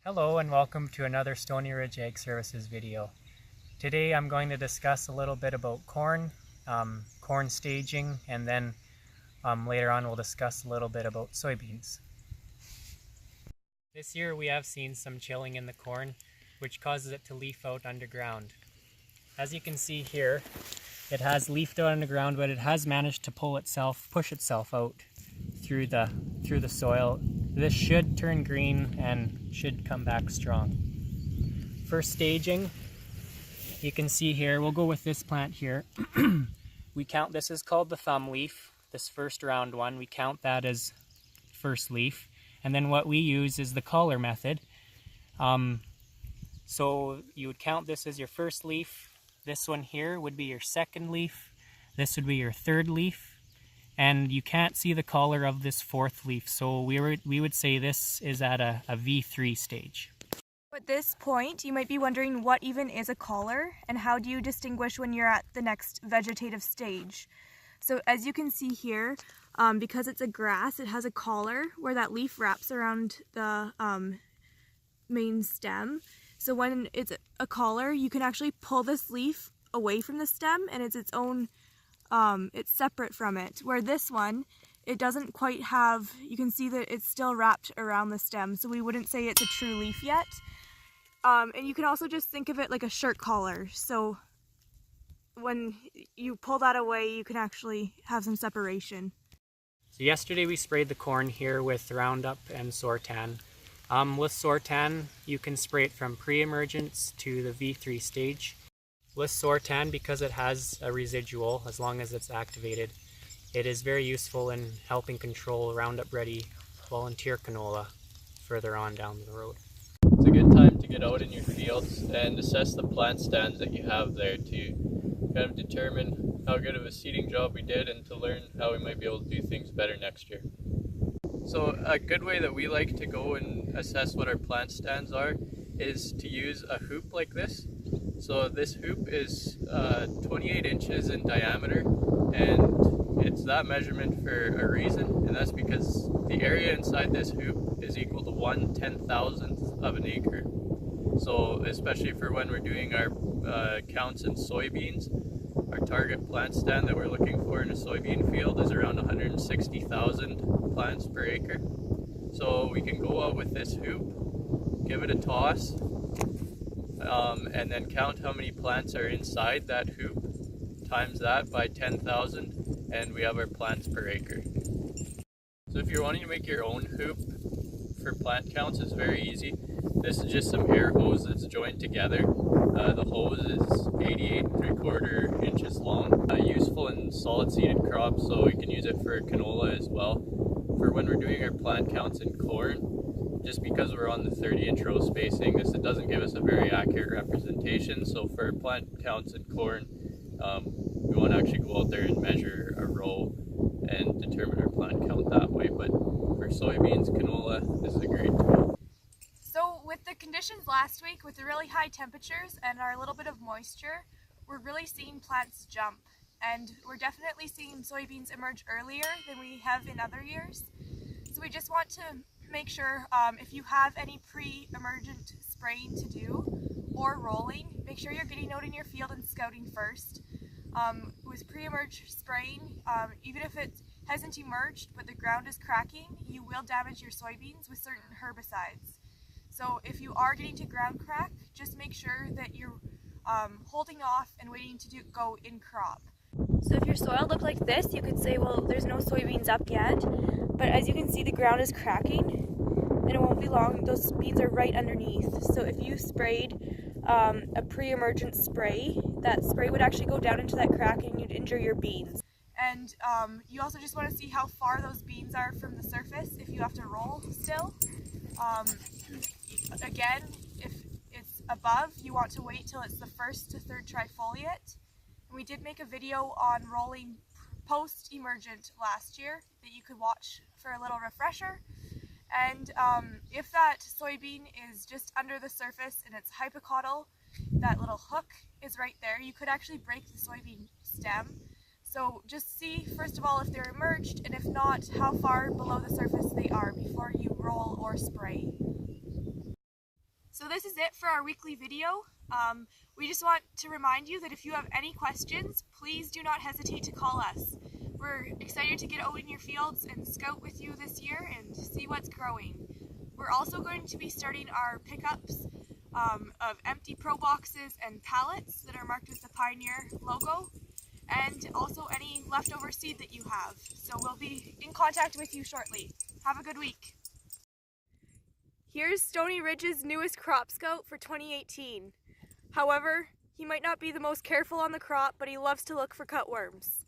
Hello and welcome to another Stony Ridge Ag Services video. Today I'm going to discuss a little bit about corn, corn staging, and then later on we'll discuss a little bit about soybeans. This year we have seen some chilling in the corn, which causes it to leaf out underground. As you can see here, it has leafed out underground, but it has managed to push itself out through the soil. This should turn green and should come back strong. For staging, you can see here, we'll go with this plant here. We count, this is called the thumb leaf, this first round one, we count that as first leaf. And then what we use is the collar method. So you would count this as your first leaf, this one here would be your second leaf, this would be your third leaf, and you can't see the collar of this fourth leaf, so we would say this is at a V3 stage. At this point, you might be wondering what even is a collar and how do you distinguish when you're at the next vegetative stage. So as you can see here, because it's a grass, it has a collar where that leaf wraps around the main stem. So when it's a collar, you can actually pull this leaf away from the stem and it's its own, it's separate from it. Where this one, it doesn't quite have, you can see that it's still wrapped around the stem, so we wouldn't say it's a true leaf yet. And you can also just think of it like a shirt collar. So when you pull that away, you can actually have some separation. So yesterday we sprayed the corn here with Roundup and Sortan. With Sortan, you can spray it from pre-emergence to the V3 stage. With Sortan, because it has a residual, as long as it's activated, it is very useful in helping control Roundup Ready volunteer canola further on down the road. It's a good time to get out in your fields and assess the plant stands that you have there to kind of determine how good of a seeding job we did and to learn how we might be able to do things better next year. So a good way that we like to go and assess what our plant stands are is to use a hoop like this. So this hoop is 28 inches in diameter, and it's that measurement for a reason, and that's because the area inside this hoop is equal to 1/10,000th of an acre. So especially for when we're doing our counts in soybeans, our target plant stand that we're looking for in a soybean field is around 160,000 plants per acre. So we can go out with this hoop, give it a toss, and then count how many plants are inside that hoop, times that by 10,000, and we have our plants per acre. So if you're wanting to make your own hoop for plant counts, it's very easy. This is just some air hose that's joined together. The hose is 88 3/4 inches long, useful in solid seeded crops, so we can use it for canola as well. For when we're doing our plant counts in corn, just because we're on the 30-inch row spacing, it doesn't give us a very accurate representation. So for plant counts in corn, we want to actually go out there and measure a row and determine our plant count that way. But for soybeans, canola, this is a great tool. So with the conditions last week, with the really high temperatures and our little bit of moisture, we're really seeing plants jump. And we're definitely seeing soybeans emerge earlier than we have in other years. So we just want to make sure if you have any pre-emergent spraying to do or rolling, make sure you're getting out in your field and scouting first. With pre-emerge spraying, even if it hasn't emerged but the ground is cracking, you will damage your soybeans with certain herbicides. So if you are getting to ground crack, just make sure that you're holding off and waiting to go in crop. So if your soil looked like this, you could say, well, there's no soybeans up yet, but as you can see, the ground is cracking and it won't be long, those beans are right underneath. So if you sprayed a pre-emergent spray, that spray would actually go down into that crack and you'd injure your beans. And you also just want to see how far those beans are from the surface if you have to roll still. Again, if it's above, you want to wait till it's the first to third trifoliate. And we did make a video on rolling post-emergent last year that you could watch for a little refresher. And if that soybean is just under the surface and it's hypocotyl, that little hook is right there, you could actually break the soybean stem. So just see, first of all, if they're emerged, and if not, how far below the surface they are before you roll or spray. So this is it for our weekly video. We just want to remind you that if you have any questions, please do not hesitate to call us. We're excited to get out in your fields and scout with you this year and see what's growing. We're also going to be starting our pickups of empty pro boxes and pallets that are marked with the Pioneer logo, and also any leftover seed that you have. So we'll be in contact with you shortly. Have a good week. Here's Stony Ridge's newest crop scout for 2018. However, he might not be the most careful on the crop, but he loves to look for cutworms.